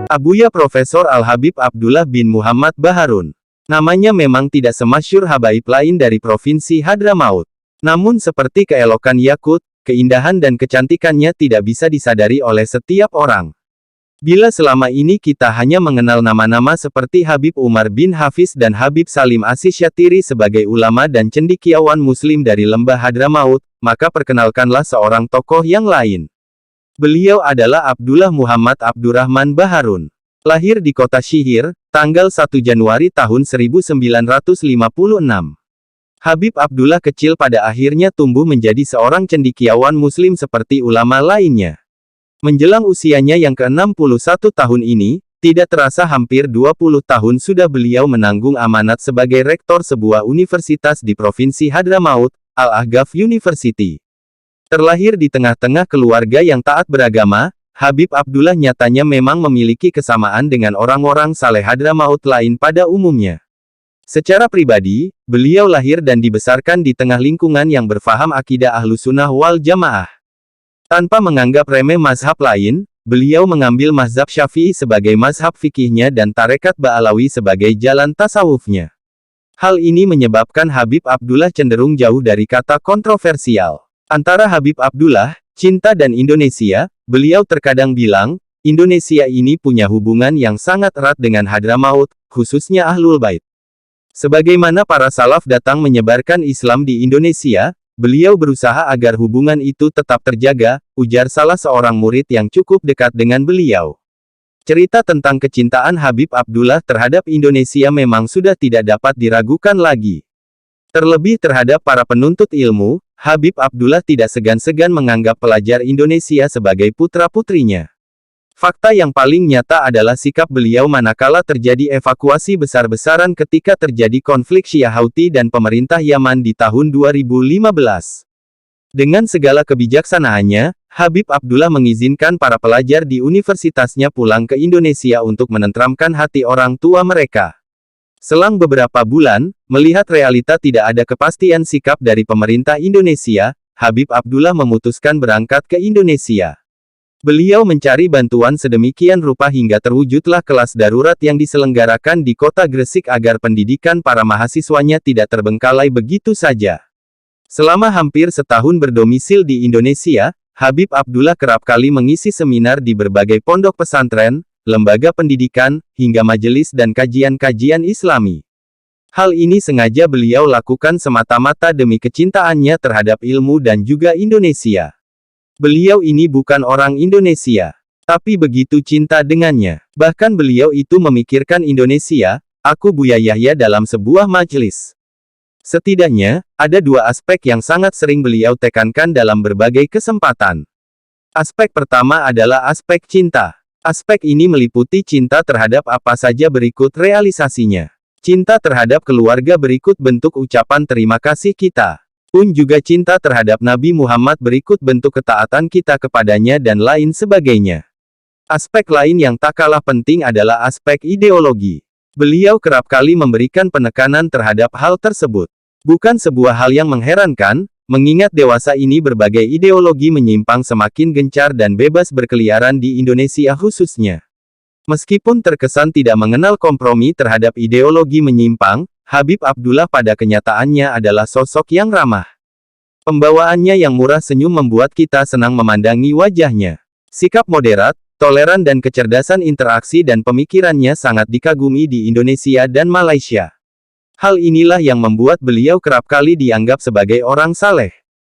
Abuya Profesor Al-Habib Abdullah bin Muhammad Baharun. Namanya memang tidak semasyhur habaib lain dari Provinsi Hadramaut. Namun seperti keelokan yakut, keindahan dan kecantikannya tidak bisa disadari oleh setiap orang. Bila selama ini kita hanya mengenal nama-nama seperti Habib Umar bin Hafiz dan Habib Salim Asy-Syatiri sebagai ulama dan cendekiawan muslim dari lembah Hadramaut, maka perkenalkanlah seorang tokoh yang lain. Beliau adalah Abdullah Muhammad Abdurrahman Baharun. Lahir di kota Syihir, tanggal 1 Januari tahun 1956. Habib Abdullah kecil pada akhirnya tumbuh menjadi seorang cendekiawan muslim seperti ulama lainnya. Menjelang usianya yang ke-61 tahun ini, tidak terasa hampir 20 tahun sudah beliau menanggung amanat sebagai rektor sebuah universitas di Provinsi Hadramaut, Al-Ahqaf University. Terlahir di tengah-tengah keluarga yang taat beragama, Habib Abdullah nyatanya memang memiliki kesamaan dengan orang-orang saleh Hadramaut lain pada umumnya. Secara pribadi, beliau lahir dan dibesarkan di tengah lingkungan yang berfaham akidah Ahlussunnah wal Jamaah. Tanpa menganggap remeh mazhab lain, beliau mengambil mazhab Syafi'i sebagai mazhab fikihnya dan tarekat Ba'alawi sebagai jalan tasawufnya. Hal ini menyebabkan Habib Abdullah cenderung jauh dari kata kontroversial. Antara Habib Abdullah, cinta dan Indonesia, beliau terkadang bilang, Indonesia ini punya hubungan yang sangat erat dengan Hadramaut, khususnya Ahlul Bait. Sebagaimana para salaf datang menyebarkan Islam di Indonesia, beliau berusaha agar hubungan itu tetap terjaga, ujar salah seorang murid yang cukup dekat dengan beliau. Cerita tentang kecintaan Habib Abdullah terhadap Indonesia memang sudah tidak dapat diragukan lagi. Terlebih terhadap para penuntut ilmu, Habib Abdullah tidak segan-segan menganggap pelajar Indonesia sebagai putra-putrinya. Fakta yang paling nyata adalah sikap beliau manakala terjadi evakuasi besar-besaran ketika terjadi konflik Syiah Houthi dan pemerintah Yaman di tahun 2015. Dengan segala kebijaksanaannya, Habib Abdullah mengizinkan para pelajar di universitasnya pulang ke Indonesia untuk menenteramkan hati orang tua mereka. Selang beberapa bulan, melihat realita tidak ada kepastian sikap dari pemerintah Indonesia, Habib Abdullah memutuskan berangkat ke Indonesia. Beliau mencari bantuan sedemikian rupa hingga terwujudlah kelas darurat yang diselenggarakan di kota Gresik agar pendidikan para mahasiswanya tidak terbengkalai begitu saja. Selama hampir setahun berdomisil di Indonesia, Habib Abdullah kerap kali mengisi seminar di berbagai pondok pesantren, lembaga pendidikan, hingga majelis dan kajian-kajian Islami. Hal ini sengaja beliau lakukan semata-mata demi kecintaannya terhadap ilmu dan juga Indonesia. Beliau ini bukan orang Indonesia, tapi begitu cinta dengannya. Bahkan beliau itu memikirkan Indonesia, aku Buya Yahya dalam sebuah majelis. Setidaknya, ada dua aspek yang sangat sering beliau tekankan dalam berbagai kesempatan. Aspek pertama adalah aspek cinta. Aspek ini meliputi cinta terhadap apa saja berikut realisasinya. Cinta terhadap keluarga berikut bentuk ucapan terima kasih kita. Pun juga cinta terhadap Nabi Muhammad berikut bentuk ketaatan kita kepadanya dan lain sebagainya. Aspek lain yang tak kalah penting adalah aspek ideologi. Beliau kerap kali memberikan penekanan terhadap hal tersebut. Bukan sebuah hal yang mengherankan, mengingat dewasa ini berbagai ideologi menyimpang semakin gencar dan bebas berkeliaran di Indonesia khususnya. Meskipun terkesan tidak mengenal kompromi terhadap ideologi menyimpang, Habib Abdullah pada kenyataannya adalah sosok yang ramah. Pembawaannya yang murah senyum membuat kita senang memandangi wajahnya. Sikap moderat, toleran dan kecerdasan interaksi dan pemikirannya sangat dikagumi di Indonesia dan Malaysia. Hal inilah yang membuat beliau kerap kali dianggap sebagai orang saleh.